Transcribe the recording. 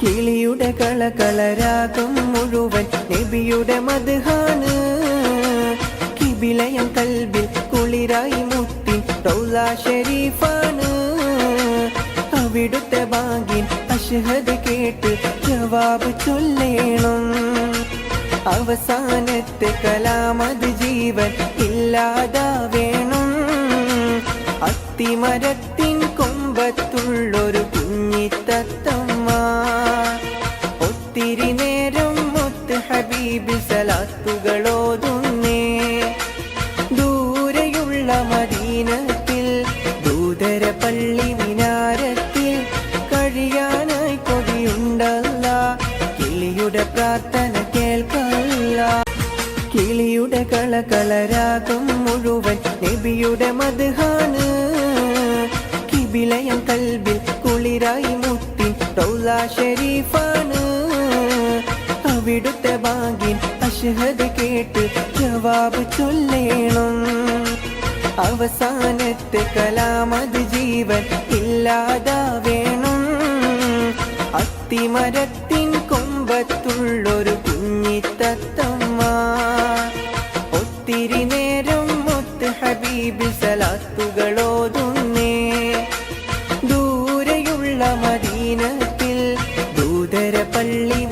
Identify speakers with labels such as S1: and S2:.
S1: കിളിയുടെ കളകളരാഗം മുഴുവൻ നബിയുടെ മദ്ഹാണ്. കിബിലയം കൽബിൽ കുളിരായി മുത്തി റൗള ഷരീഫാണ്. അവിടുത്തെ ബാഗിൻ അഷ്ഹദ് കേട്ട് ജവാബ് ചൊല്ലേണം. അവസാനത്തെ കലാമത് ജീവൻ ഇല്ലാതാവേണം. അത്തിമരത്തിൻ കൊമ്പത്തുള്ളൊരു കുഞ്ഞിത്തത്തമ്മ ഒത്തിരി നേരം മുത്ത് ഹബീബി സലാത്തുകളോതുന്നേ. ദൂരെയുള്ള മദീനത്തിൽ ദൂതര പള്ളി മിനാരത്തിൽ കഴിയാനായി കൊതിയുണ്ടല്ല. കിളിയുടെ പ്രാർത്ഥന കേൾക്കല്ല. കിളിയുടെ കളകളരാഗം മുഴുവൻ നബിയുടെ മദ്ഹാണ്. കിബിലയം കൽബിൽ കുളിരായി മുത്തി റൗള ഷരീഫാണ്. അവിടുത്തെ ബാഗിൻ അഷ്ഹദ് കേട്ട് ജവാബ് ചൊല്ലേണം. അവസാനത്തെ കലാമത് ജീവൻ ഇല്ലാതാവേണം. അത്തിമരത്തിൻ കൊമ്പത്തുള്ളൊരു കുഞ്ഞിത്തത്തമ്മ ഒത്തിരി നേരം മുത്ത് ഹബീബി സലാത്തുകളോതുന്നേ. ദൂരെയുള്ള മദീനത്തിൽ ദൂതര പള്ളി